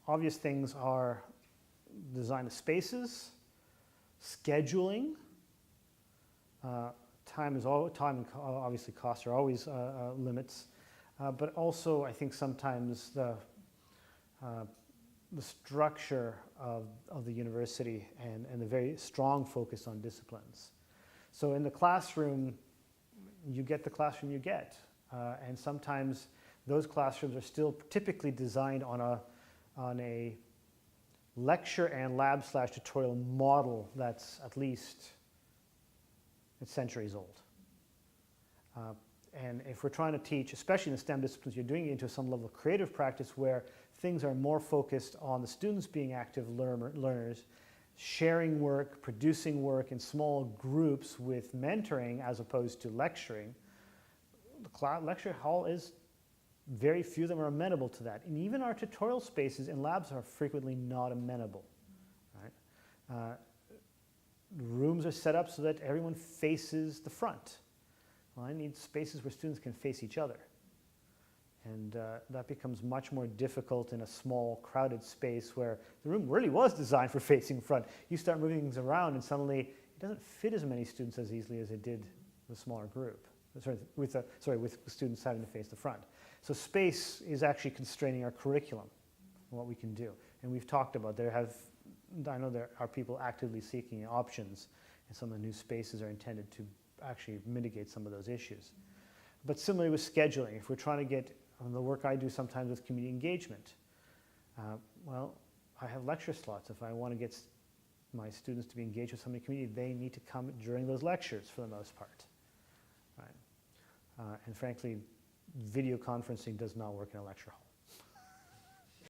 obvious things are design of spaces, scheduling. Time and obviously costs are always limits, but also I think sometimes the structure of the university and the very strong focus on disciplines. So in the classroom, you get the classroom you get, and sometimes those classrooms are still typically designed on a lecture and lab/tutorial model that's at least centuries old. And if we're trying to teach, especially in the STEM disciplines, you're doing it into some level of creative practice where things are more focused on the students being active learners, sharing work, producing work in small groups with mentoring as opposed to lecturing. The lecture hall is, very few of them are amenable to that. And even our tutorial spaces in labs are frequently not amenable. Right? Rooms are set up so that everyone faces the front. Well, I need spaces where students can face each other. And that becomes much more difficult in a small, crowded space where the room really was designed for facing front. You start moving things around and suddenly it doesn't fit as many students as easily as it did with a smaller group. With students having to face the front. So space is actually constraining our curriculum, what we can do. And we've talked about, I know there are people actively seeking options, and some of the new spaces are intended to actually mitigate some of those issues. But similarly with scheduling, if we're trying to get the work I do sometimes with community engagement, well, I have lecture slots. If I want to get my students to be engaged with somebody in the community, they need to come during those lectures for the most part. Right? And frankly, video conferencing does not work in a lecture hall.